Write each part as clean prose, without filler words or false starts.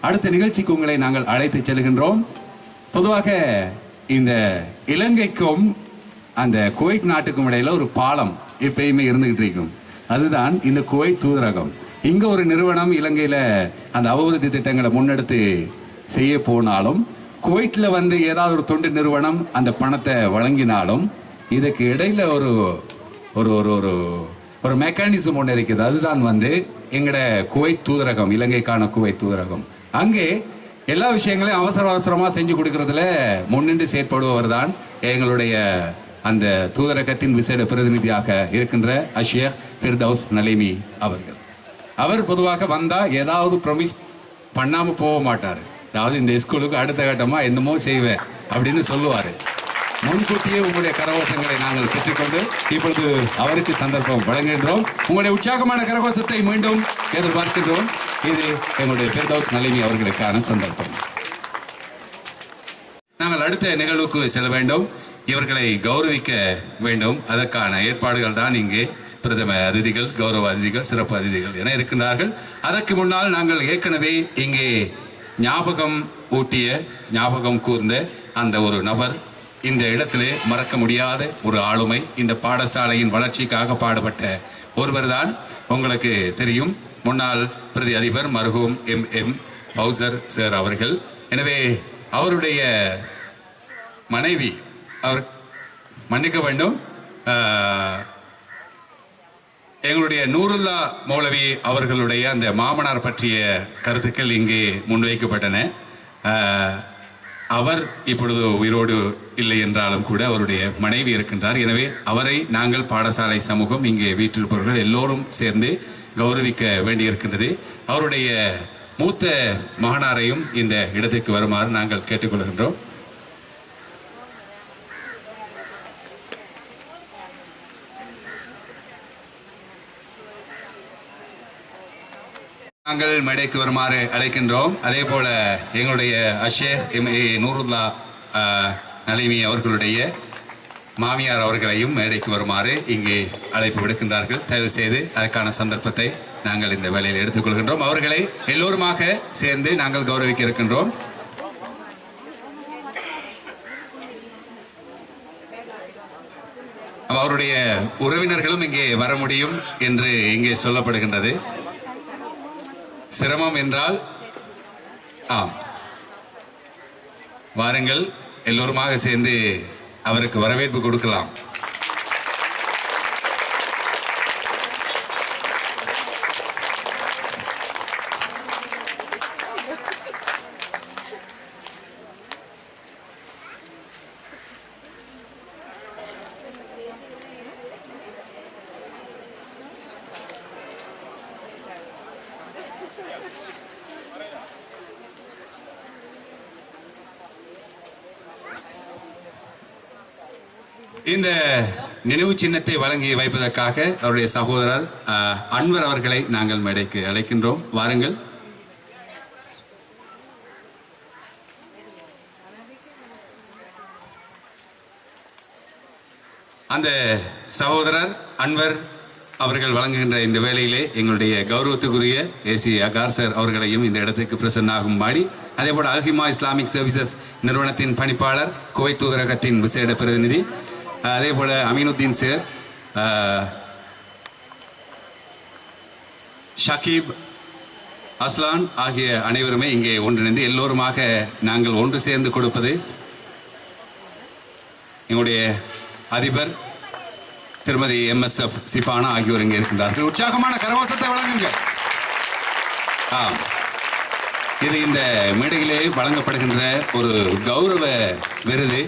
அடுத்த நிகழ்ச்சிக்கு உங்களை நாங்கள் அழைத்து செல்கின்றோம். பொதுவாக இந்த இலங்கைக்கும் அந்த குவைத் நாட்டுக்கும் இடையில ஒரு பாலம் எப்பயுமே இருந்துகிட்டு இருக்கும். அதுதான் இந்த குவைத் தூதரகம். இங்க ஒரு நிறுவனம் இலங்கையில அந்த அபிவிருத்தி திட்டங்களை முன்னெடுத்து செய்ய போனாலும், குவைட்ல வந்து ஏதாவது ஒரு தொண்டு நிறுவனம் அந்த பணத்தை வழங்கினாலும் இதுக்கு இடையில ஒரு ஒரு ஒரு ஒரு மெக்கானிசம் ஒன்று இருக்குது. அதுதான் வந்து எங்கட குவைத் தூதரகம், இலங்கைக்கான குவைத் தூதரகம். அங்கே எல்லா விஷயங்களையும் அவசரமாக செஞ்சு கொடுக்கறதுல முன்னின்று செயற்படுபவர் தான் எங்களுடைய அந்த தூதரகத்தின் விசேட பிரதிநிதியாக இருக்கின்ற ஷேக் ஃபிர்தௌஸ் நலீமி அவர்கள். அவர் பொதுவாக வந்தா ஏதாவது ப்ரொமிஸ் பண்ணாம போக மாட்டார். அதாவது இந்த ஸ்கூலுக்கு அடுத்த கட்டமா என்னமோ செய்வேன் அப்படின்னு சொல்லுவாரு. முன்கூட்டியே உங்களுடைய கரகோஷங்களை நாங்கள் பெற்றுக்கொண்டு இப்பொழுது அவருக்கு சந்தர்ப்பம் வழங்குகின்றோம். உங்களுடைய உற்சாகமான கரகோஷத்தை மீண்டும் எதிர்பார்க்கின்றோம். இது எங்களுடைய ஃபிர்தௌஸ் நலீமி அவர்களுக்கான சந்தர்ப்பம். நாங்கள் அடுத்த நிகழ்வுக்கு செல்ல வேண்டும். இவர்களை கௌரவிக்க வேண்டும். அதற்கான ஏற்பாடுகள் தான் இங்கே பிரதம அதிதிகள், கௌரவ அதிதிகள், சிறப்பு அதிதிகள் என இருக்கின்றார்கள். அதற்கு முன்னால் நாங்கள் ஏற்கனவே இங்கே ஞாபகம் ஊட்டிய, ஞாபகம் கூர்ந்த அந்த ஒரு நபர், இந்த இடத்திலே மறக்க முடியாத ஒரு ஆளுமை, இந்த பாடசாலையின் வளர்ச்சிக்காக பாடுபட்ட ஒருவர் தான் உங்களுக்கு தெரியும், முன்னாள் பிரதி அதிபர் மர்ஹூம் எம் பௌசர் சார் அவர்கள். எனவே அவருடைய மனைவி, அவர் மன்னிக்க வேண்டும், எங்களுடைய நூருல்லா மௌலவி அவர்களுடைய அந்த மாமனார் பற்றிய கருத்துக்கள் இங்கே முன்வைக்கப்பட்டன. அவர் இப்பொழுது உயிரோடு இல்லை என்றாலும் கூட அவருடைய மனைவி இருக்கின்றார். எனவே அவரை நாங்கள் பாடசாலை சமூகம், இங்கே வீட்டிருப்பவர்கள் எல்லோரும் சேர்ந்து கௌரவிக்க வேண்டியிருக்கின்றது. அவருடைய மூத்த மகனாரையும் இந்த இடத்திற்கு வருமாறு நாங்கள் கேட்டுக்கொள்கின்றோம். நாங்கள் மேடைக்கு வருமாறு அழைக்கின்றோம். அதே போல எங்களுடைய ஷேக் நூருல்லா நலீமி அவர்களுடைய மாமியார் அவர்களையும் மேடைக்கு வருமாறு இங்கே அழைப்பு விடுக்கின்றார்கள். தயவு செய்து அதற்கான சந்தர்ப்பத்தை நாங்கள் இந்த வேளையில் எடுத்துக்கொள்கின்றோம். அவர்களை எல்லோருமாக சேர்ந்து நாங்கள் கௌரவிக்க இருக்கின்றோம். அவருடைய உறவினர்களும் இங்கே வர முடியும் என்று இங்கே சொல்லப்படுகின்றது. சிரமம் என்றால் ஆம், வாருங்கள், எல்லோருமாக சேர்ந்து அவருக்கு வரவேற்பு கொடுக்கலாம். இந்த நினைவு சின்னத்தை வழங்கி வைப்பதற்காக அவருடைய சகோதரர் அன்வர் அவர்களை நாங்கள் மேடைக்கு அழைக்கின்றோம். வாருங்கள். அந்த சகோதரர் அன்வர் அவர்கள் வழங்குகின்ற இந்த வேளையிலே எங்களுடைய கௌரவத்துக்குரிய ஏசி அகார் சார் அவர்களையும் இந்த இடத்துக்கு பிரசன்ன ஆகும்படி, அதே போல அல்ஹிமா இஸ்லாமிக் சர்வீசஸ் நிறுவனத்தின் பணிப்பாளர், குவைத் தூதரகத்தின் விசேட பிரதிநிதி, அதே போல அமீனுத்தீன் சார், ஷகீப், அஸ்லான் ஆகிய அனைவருமே இங்கே ஒன்றிணைந்து எல்லோருமாக நாங்கள் ஒன்று சேர்ந்து கொடுப்பது எங்களுடைய அதிபர் திருமதி MSF சிபானா ஆகியோர் இங்கே இருக்கின்றார்கள். உற்சாகமான கரகோஷத்தை வழங்குங்கள். இது இந்த மேடையிலே வழங்கப்படுகின்ற ஒரு கௌரவ விருது,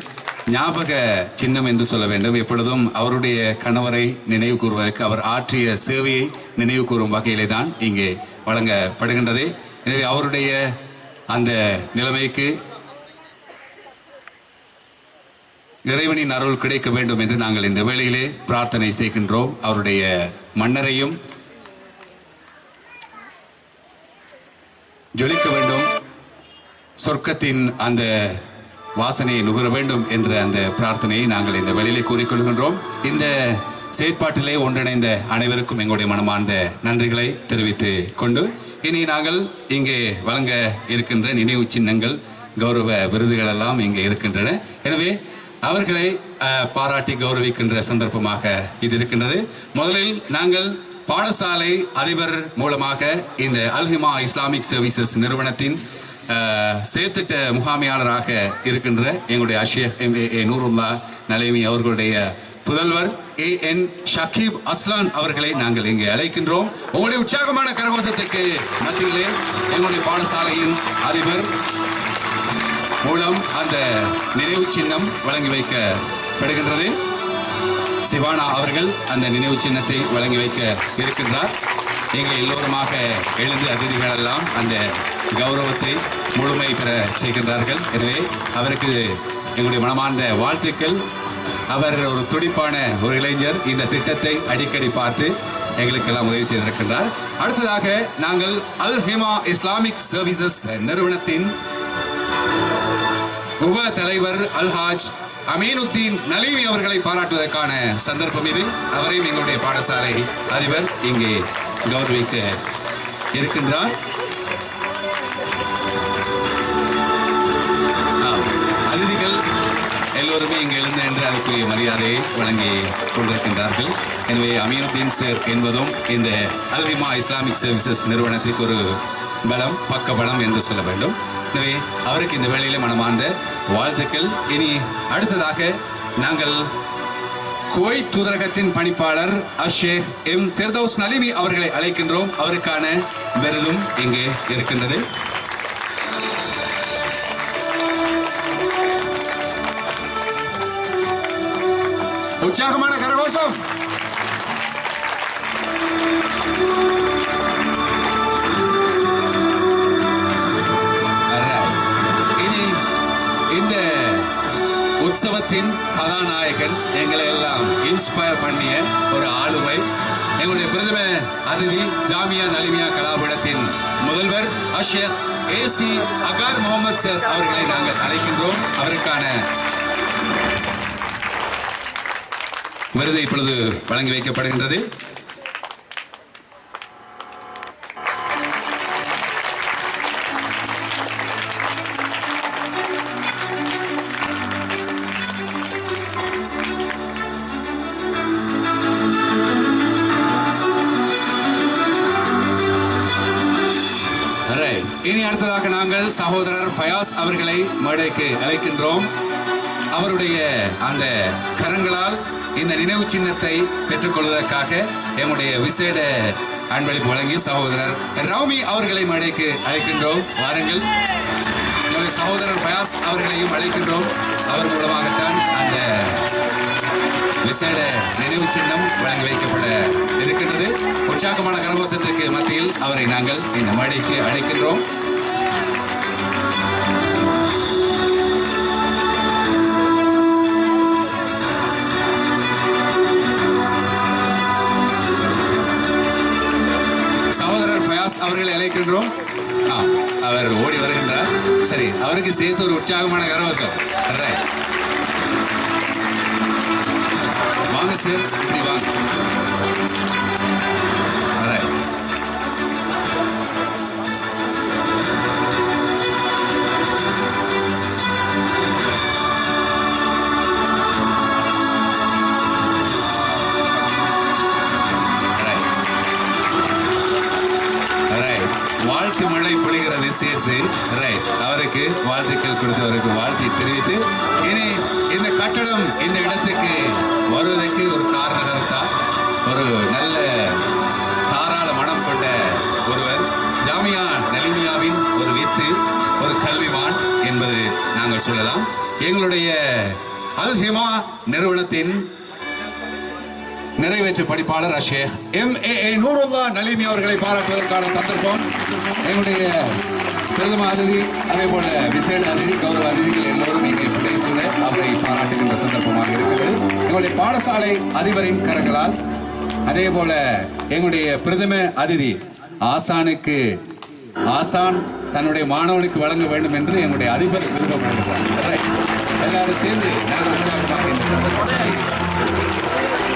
ஞாபக சின்னம் என்று சொல்ல வேண்டும். எப்பொழுதும் அவருடைய கணவரை நினைவு கூறுவதற்கு, அவர் ஆற்றிய சேவையை நினைவு கூறும் வகையிலே தான் இங்கே வழங்கப்படுகின்றது. எனவே அவருடைய அந்த நிலைமைக்கு இறைவனின் அருள் கிடைக்க வேண்டும் என்று நாங்கள் இந்த வேளையிலே பிரார்த்தனை செய்கின்றோம். அவருடைய மன்னரையும் ஜொலிக்க வேண்டும், சொர்க்கத்தின் அந்த வாசனையை நுகர வேண்டும் என்ற அந்த பிரார்த்தனையை நாங்கள் இந்த வேளையிலே கூறிக்கொள்கின்றோம். இந்த செயற்பாட்டிலே ஒன்றிணைந்த அனைவருக்கும் எங்களுடைய மனமார்ந்த நன்றிகளை தெரிவித்துக் கொண்டு இனி நாங்கள் இங்கே வழங்க இருக்கின்ற நினைவு சின்னங்கள் கௌரவ விருதுகள் எல்லாம் இங்கே இருக்கின்றன. எனவே அவர்களை பாராட்டி கௌரவிக்கின்ற சந்தர்ப்பமாக இது இருக்கின்றது. முதலில் நாங்கள் பாடசாலை அதிபர் மூலமாக இந்த அல்ஹிமா இஸ்லாமிக் சர்வீசஸ் நிறுவனத்தின் செயற்திட்ட முகாமையாளராக இருக்கின்ற எங்களுடைய அஷேக் MAA நூருல்லா நலைமி அவர்களுடைய புதல்வர் AN ஷக்கீப் அஸ்லான் அவர்களை நாங்கள் இங்கே அழைக்கின்றோம். உங்களுடைய உற்சாகமான கரகோஷத்துக்கு மத்தியிலே எங்களுடைய பாடசாலையின் அதிபர் மூலம் அந்த நினைவு சின்னம் வழங்கி வைக்கப்படுகின்றது. சிவானா அவர்கள் அந்த நினைவு சின்னத்தை வழங்கி வைக்க இருக்கின்றார். எங்கள் எல்லோருமாக எழுந்து அதிதிகள் எல்லாம் அந்த கௌரவத்தை முழுமை பெற செய்கின்றார்கள். எனவே அவருக்கு எங்களுடைய மனமார்ந்த வாழ்த்துக்கள். அவர் ஒரு துடிப்பான ஒரு இளைஞர். இந்த திட்டத்தை அடிக்கடி பார்த்து எங்களுக்கெல்லாம் உதவி செய்திருக்கின்றார். அடுத்ததாக நாங்கள் அல்ஹிமா இஸ்லாமிக் சர்வீசஸ் நிறுவனத்தின் உப தலைவர் அல்ஹாஜ் அமீனுத்தீன் நலீமி அவர்களை பாராட்டுவதற்கான சந்தர்ப்பம் இது. அவரையும் எங்களுடைய பாடசாலை அதிபர் இங்கே கௌரவிக்க இருக்கின்றார். அதிதிகள் எல்லோருமே இங்கே எழுந்து என்று அதுக்குரிய மரியாதையை வழங்கி கொண்டிருக்கின்றார்கள். எனவே அமீனுத்தீன் சார் என்பதும் இந்த அல்ஹிமா இஸ்லாமிக் சர்வீசஸ் நிறுவனத்திற்கு ஒரு பலம், பக்க பலம் என்று சொல்ல வேண்டும். எனவே அவருக்கு இந்த வேளையில மனமார்ந்த வாழ்த்துக்கள். இனி அடுத்ததாக நாங்கள் குவைத் தூதரகத்தின் பணிப்பாளர் அஷேக் ஃபிர்தௌஸ் நலிமி அவர்களை அழைக்கின்றோம். அவருக்கான விருதும் இங்கே இருக்கின்றது. உற்சாகமான கரகோஷம். இனி இந்த உற்சவத்தின் கதாநாயகன், எங்களை எல்லாம் இன்ஸ்பயர் பண்ணிய ஒரு ஆளுமை, எங்களுடைய பிரதம அதிதி ஜாமியா நலிமியா கலாபீடத்தின் முதல்வர் அஷேக் AC அகார் முகமது சார் அவர்களை நாங்கள் அழைக்கின்றோம். அவருக்கான விருது இப்பொழுது வழங்கி வைக்கப்படுகின்றது. இனி அடுத்ததாக நாங்கள் சகோதரர் ஃபயாஸ் அவர்களை மேடைக்கு அழைக்கின்றோம். அவருடைய அந்த கரங்களால் இந்த நினைவு சின்னத்தை பெற்றுக்கொள்வதற்காக எங்களுடைய விசேட அன்பளிப்பு வழங்கி சகோதரர் ரவுமி அவர்களை மேடைக்கு அழைக்கின்றோம். வாருங்கள். எங்களுடைய சகோதரர் ஃபயாஸ் அவர்களையும் அழைக்கின்றோம். அவர் மூலமாகத்தான் அந்த விசேட நினைவு சின்னம் வழங்கி வைக்கப்பட இருக்கின்றது. உற்சாகமான கரகோஷத்திற்கு மத்தியில் அவரை நாங்கள் இந்த மேடைக்கு அழைக்கின்றோம். சகோதரர் ஃபயாஸ் அவர்களை அழைக்கின்றோம். அவர் ஓடி வருகின்றார். சரி, அவருக்கு சேர்த்து ஒரு உற்சாகமான கரகோஷம். வாங்க சார், இப்படி வாங்க. வாழ்த்து மழை பொழிகிறது சேர்த்து அவருக்கு வாழ்த்துக்கள் கொடுத்தவருக்கு வாழ்த்தை தெரிவித்து, இனி இந்த கட்டடம் இந்த இடத்துக்கு வருவதற்கு ஒரு காரணகர்த்தா, ஒரு நல்ல தாராள மனம் கொண்ட ஒருவர், ஜாமியா நலிமியாவின் ஒரு வித்து, ஒரு கல்விமான் என்பது நாங்கள் சொல்லலாம். எங்களுடைய அல்ஹிமா நிறுவனத்தின் நிறைவேற்று படிப்பாளர் அஷேக் MAA நூருல்லா நலிமி அவர்களை பாராட்டுவதற்கான சந்தர்ப்பம். எங்களுடைய பிரதம அதிதி, அதே போல விசேட அதிதி, கௌரவ அதிதிகள் எல்லோரும் இங்கே பிள்ளை சூழ அவரை பாராட்டுகின்ற சந்தர்ப்பமாக இருக்கிறது. எங்களுடைய பாடசாலை அதிபரின் கரங்களால், அதே போல எங்களுடைய பிரதம அதிதி ஆசானுக்கு ஆசான் தன்னுடைய மாணவனுக்கு வழங்க வேண்டும் என்று எங்களுடைய அதிபர் விருப்பப்படுகிறார். எல்லாரும் சேர்ந்து நல்ல உற்சாகமாக இந்த சந்தர்ப்பத்தை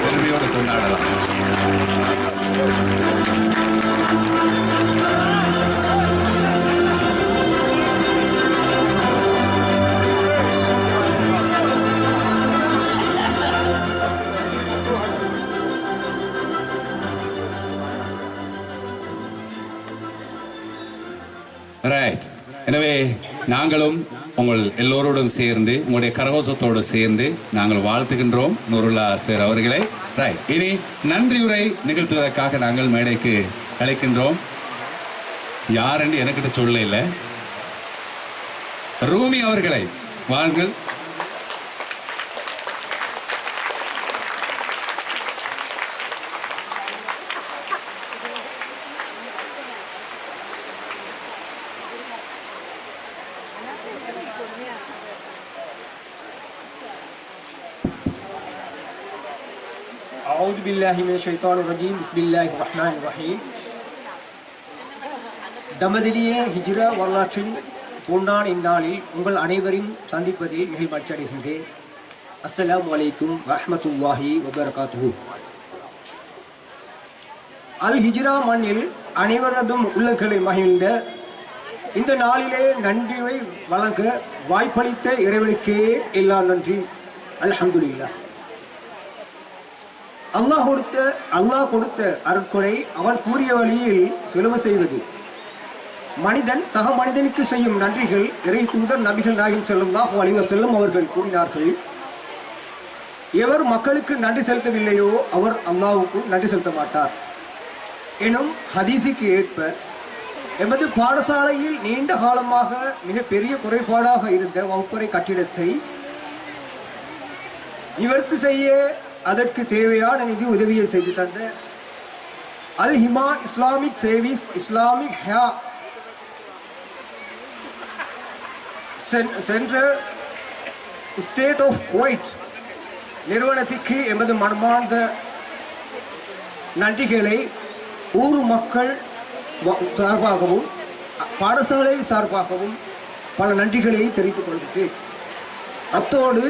பெருமையோடு கொண்டாடலாம். ரைட். எனவே நாங்களும் உங்கள் எல்லோரோடும் சேர்ந்து உங்களுடைய கரகோஷத்தோடு சேர்ந்து நாங்கள் வாழ்த்துகின்றோம் நூருல்லா சார் அவர்களை. ரைட். இனி நன்றியுரை நிகழ்த்துவதற்காக நாங்கள் மேடைக்கு அழைக்கின்றோம். யாரென்று எனக்கிட்ட சொல்ல இல்லை, ரூமி அவர்களை வாருங்கள். أعوذ بالله من الشيطان الرجيم بسم الله الرحمن الرحيم. தமதிலிய ஹிஜ்ரா வரலாற்றின் பொன்னான இந்நாளில் உங்கள் அனைவரையும் சந்திப்பதில் மிக மகிழ்ச்சி அடைகின்றேன். அஸ்ஸலாமு அலைக்கும் வரஹ்மத்துல்லாஹி வபரகாத்துஹு. அல் ஹிஜ்ரா மண்ணில் அனைவரதும் உள்ளங்களை மகிழ்ந்த இந்த நாளிலே நன்றியை வழங்க வாய்ப்பளித்த இறைவனுக்கே எல்லா நன்றி. அல்ஹம்துலில்லாஹ். அல்லாஹ் கொடுத்த அருட்கொடை அவன் கூறிய வழியில் செலவு செய்வது. மனிதன் சக மனிதனுக்கு செய்யும் நன்றிகள் இறை தூதர் நபிகள் நாயகம் ஸல்லல்லாஹு அலைஹி வஸல்லம் அவர்கள் கூறினார்கள். எவர் மக்களுக்கு நன்றி செலுத்தவில்லையோ அவர் அல்லாஹ்வுக்கு நன்றி செலுத்த மாட்டார் எனும் ஹதீஸுக்கு ஏற்ப எமது பாடசாலையில் நீண்ட காலமாக மிக பெரிய குறைபாடாக இருந்த வகுப்பறை கட்டிடத்தை நிவர்த்தி செய்ய அதற்கு தேவையான நிதி உதவியை செய்து தந்த Al Hima Islamic service Islamic central state of Kuwait நிறுவனத்திற்கு எமது மனமார்ந்த நன்றிகளை ஊர் மக்கள் சார்பாகவும் பாடசாலை சார்பாகவும் பல நன்றிகளை தெரிவித்துக் கொள்கிறேன். அத்தோடு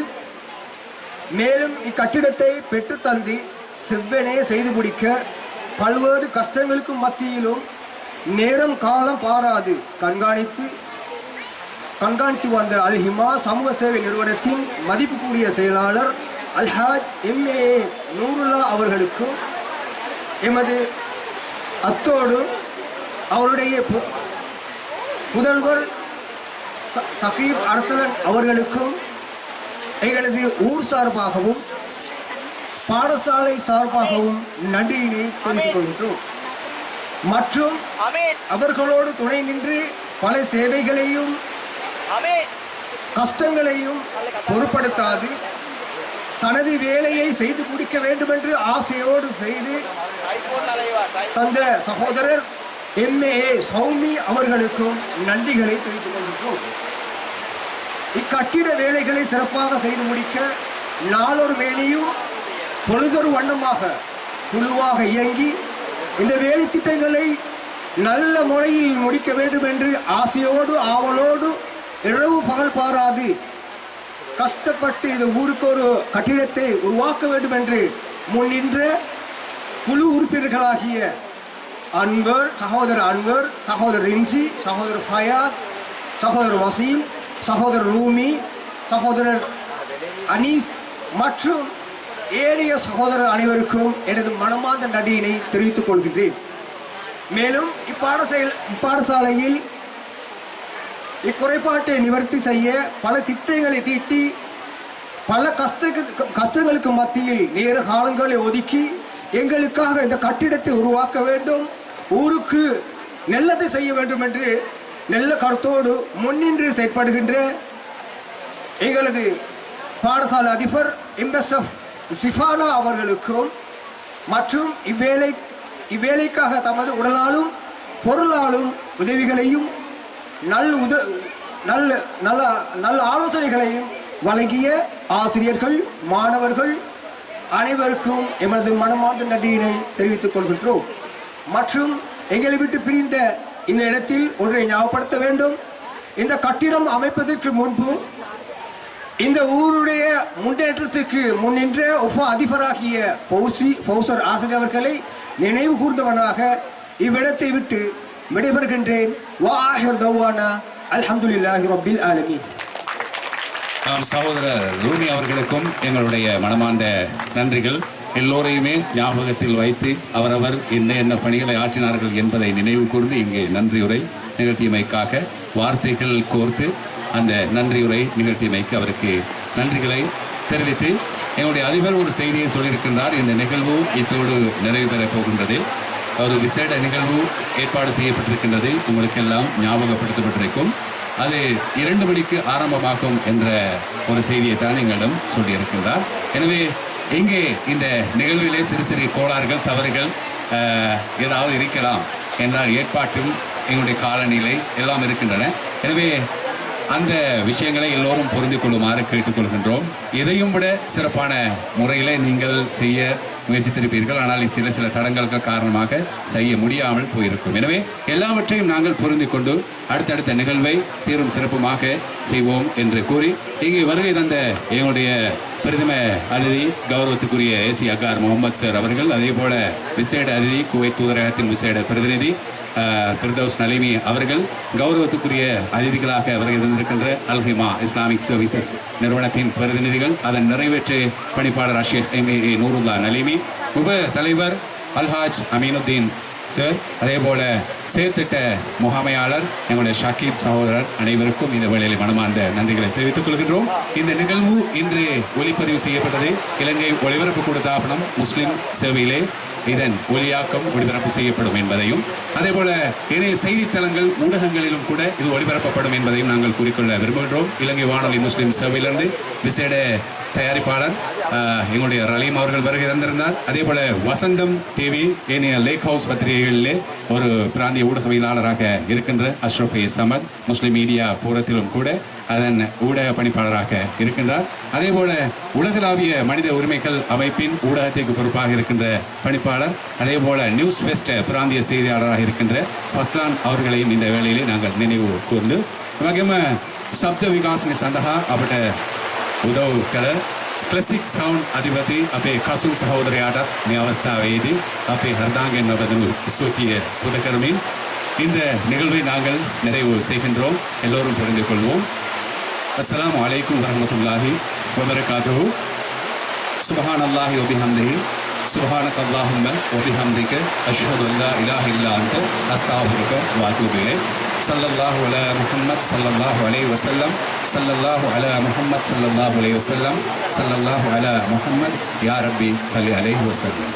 மேலும் இக்கட்டிடத்தை பெற்று தந்து செவ்வனே செய்து முடிக்க பல்வேறு கஷ்டங்களுக்கு மத்தியிலும் நேரம் காலம் பாராது கண்காணித்து வந்த அல் ஹிமா சமூக சேவை நிறுவனத்தின் மதிப்புக்குரிய செயலாளர் அல்ஹாஜ் எம்ஏ நூருல்லா அவர்களுக்கும் எமது அத்தோடு அவருடைய புதல்வர் சகீப் அரசலன் அவர்களுக்கும் எங்களது ஊர் சார்பாகவும் பாடசாலை சார்பாகவும் நன்றியினை தெரிவித்துக் கொள்கின்றோம். மற்றும் அவர்களோடு துணை நின்று பல சேவைகளையும் கஷ்டங்களையும் பொருட்படுத்தாது தனது வேலையை செய்து முடிக்க வேண்டும் என்று ஆசையோடு செய்து தந்த சகோதரர் எம்ஏ சௌமி அவர்களுக்கும் நன்றிகளை தெரிவித்துக் கொள்கின்றோம். இக்கட்டிட வேலைகளை சிறப்பாக செய்து முடிக்க நாளொரு வேலையும் பொழுதொரு வண்ணமாக குழுவாக இயங்கி இந்த வேலை திட்டங்களை நல்ல முறையில் முடிக்க வேண்டும் என்று ஆசையோடு ஆவலோடு இரவு பகல் பாராது கஷ்டப்பட்டு இந்த ஊருக்கு ஒரு கட்டிடத்தை உருவாக்க வேண்டும் என்று முன்னின்ற குழு உறுப்பினர்களாகிய அன்வர், சகோதரர் ரிம்சி, சகோதரர் ஃபயாத், சகோதரர் வசீம், சகோதரர் ரூமி, சகோதரர் அனீஸ் மற்றும் ஏனைய சகோதரர் அனைவருக்கும் எனது மனமார்ந்த நன்றியினை தெரிவித்துக் கொள்கின்றேன். மேலும் இப்பாடசாலையில் இக்குறைபாட்டை நிவர்த்தி செய்ய பல திட்டங்களை தீட்டி பல கஷ்டங்களுக்கு மத்தியில் நேர காலங்களை ஒதுக்கி எங்களுக்காக இந்த கட்டிடத்தை உருவாக்க வேண்டும், ஊருக்கு நல்லதை செய்ய வேண்டும் என்று நல்ல கருத்தோடு முன்னின்று செயற்படுகின்ற எங்களது பாடசாலை அதிபர் எம்எஸ்எஃப் சிஃபானா அவர்களுக்கும் மற்றும் இவ்வேலைக்காக தமது உடலாலும் பொருளாலும் உதவிகளையும் நல்ல ஆலோசனைகளையும் வழங்கிய ஆசிரியர்கள், மாணவர்கள் அனைவருக்கும் எமது மனமார்ந்த நன்றியினை தெரிவித்துக் கொள்கின்றோம். மற்றும் எங்களை விட்டு பிரிந்த இந்த இடத்தில் ஒன்றை ஞாபகப்படுத்த வேண்டும். இந்த கட்டிடம் அமைப்பதற்கு முன்பு இந்த ஊருடைய முன்னேற்றத்துக்கு முன்னின்ற அதிபராகிய ஃபௌசர் ஆசிரியர் அவர்களை நினைவு கூர்ந்தவனாக இவ்விடத்தை விட்டு விடைபெறுகின்றேன். வாஹிர் தவானா அல்ஹம்துலில்லாஹி ரப்பில் ஆலமீன். சகோதரர் ரூமி அவர்களுக்கும் எங்களுடைய மனமார்ந்த நன்றிகள். எல்லோரையுமே ஞாபகத்தில் வைத்து அவரவர் என்ன பணிகளை ஆற்றினார்கள் என்பதை நினைவு கூர்ந்து இங்கே நன்றியுரை நிகழ்த்தியமைக்காக வார்த்தைகள் கோர்த்து அந்த நன்றியுரை நிகழ்த்தியமைக்கு அவருக்கு நன்றிகளை தெரிவித்து எங்களுடைய அதிபர் ஒரு செய்தியை சொல்லியிருக்கின்றார். இந்த நிகழ்வு இத்தோடு நிறைவு பெறப் போகின்றது. ஒரு விசேட நிகழ்வு ஏற்பாடு செய்யப்பட்டிருக்கின்றது. உங்களுக்கெல்லாம் ஞாபகப்படுத்தப்பட்டிருக்கும். அது 2 மணிக்கு ஆரம்பமாகும் என்ற ஒரு செய்தியை தான் எங்களிடம் சொல்லியிருக்கின்றார். எனவே இங்கே இந்த நிகழ்விலே சிறு சிறு கோளாறுகள் தவறுகள் ஏதாவது இருக்கலாம் என்றால் ஏற்பாட்டும் எங்களுடைய காலநிலை எல்லாம் இருக்கின்றன. எனவே அந்த விஷயங்களை எல்லோரும் புரிந்து கொள்ளுமாறு கேட்டுக்கொள்கின்றோம். இதையும் விட சிறப்பான முறையில் நீங்கள் செய்ய முயற்சித்திருப்பீர்கள். ஆனால் சில தடங்களுக்கு காரணமாக செய்ய முடியாமல் போயிருக்கும். எனவே எல்லாவற்றையும் நாங்கள் புரிந்து கொண்டு அடுத்தடுத்த நிகழ்வை சீரும் சிறப்புமாக செய்வோம் என்று கூறி இங்கே வருகை தந்த எங்களுடைய பிரதம அதிதி கௌரவத்துக்குரிய ஏசி அகார் முகமது சார் அவர்கள், அதே போல விசேட அதிதி குவைத் தூதரகத்தின் விசேட பிரதிநிதி ஃபிர்தௌஸ் நலிமி அவர்கள், கௌரவத்துக்குரிய அதிதிகளாக வருகை தந்திருக்கின்ற அல்ஹிமா இஸ்லாமிக் சர்வீசஸ் நிறுவனத்தின் பிரதிநிதிகள், அதன் நிறைவேற்று பணிப்பாளர் அஷேக் MAA நூருல்லா நலிமி, உப தலைவர் அல்ஹாஜ் அமீனுத்தீன் சார், அதே போல செயற்திட்ட முகாமையாளர் எங்களுடைய ஷாக்கிப் சகோதரர் அனைவருக்கும் இந்த வேளையில் மனமார்ந்த நன்றிகளை தெரிவித்துக் கொள்கின்றோம். இந்த நிகழ்வு இன்று ஒளிப்பதிவு செய்யப்பட்டது. இலங்கை ஒளிபரப்பு கூடத்தாபனம் முஸ்லிம் சேவையிலே இதன் ஒலியாக்கம் ஒளிபரப்பு செய்யப்படும் என்பதையும், அதே போல இணைய செய்தித்தளங்கள் ஊடகங்களிலும் கூட இது ஒளிபரப்பப்படும் என்பதையும் நாங்கள் கூறிக்கொள்ள விரும்புகின்றோம். இலங்கை வானொலி முஸ்லிம் சேவையிலிருந்து விசேட தயாரிப்பாளர் எங்களுடைய ரலீம் அவர்கள் வருகை தந்திருந்தார். அதே போல வசந்தம் டிவி ஏனைய லேக் ஹவுஸ் பத்திரிகைகளிலே ஒரு பிராந்திய ஊடகவியலாளராக இருக்கின்ற அஷ்ரஃப் சமத் முஸ்லிம் மீடியா பூரத்திலும் கூட அதன் ஊடக பணிப்பாளராக இருக்கின்றார். அதே போல உலகளாவிய மனித உரிமைகள் அமைப்பின் ஊடகத்திற்கு பொறுப்பாக இருக்கின்ற பணிப்பாளர், அதே போல நியூஸ் பெஸ்ட் பிராந்திய செய்தியாளராக இருக்கின்ற ஃபஸ்லான் அவர்களையும் இந்த வேளையிலே நாங்கள் நினைவு கூர்ந்து சப்த விகாசனை சந்தகா අපට උදව් කළ ක්ලැසික් සවුන්ඩ් අධිපති අපේ කසුන් සහෝදරයාටත් මේ අවස්ථාවේදී අපේ හෘදයාංගෙන් නොබදනු ස්තුතිය පුද කරමින් இந்த நிகழ்வை நாங்கள் நிறைவு செய்கின்றோம். எல்லோரும் புரிந்து கொள்வோம். அஸ்ஸலாமு அலைக்கும் வரஹ்மத்துல்லாஹி வபரகாத்துஹு. சுப்ஹானல்லாஹி வபிஹம்திஹி சுப்ஹானக அல்லாஹும்ம வபிஹம்திக அஷ்ஹது அன் லா இலாஹ இல்லா அன்த அஸ்தக்ஃபிருக வ அத்தூபு இலைக். ஸல்லல்லாஹு அலா முஹம்மத் ஸல்லல்லாஹு அலைஹி வஸல்லம் ஸல்லல்லாஹு அலா முஹம்மத் ஸல்லல்லாஹு அலைஹி வஸல்லம் ஸல்லல்லாஹு அலா முஹம்மத் யா ரப்பி ஸல்லி அலைஹி வஸல்லம்.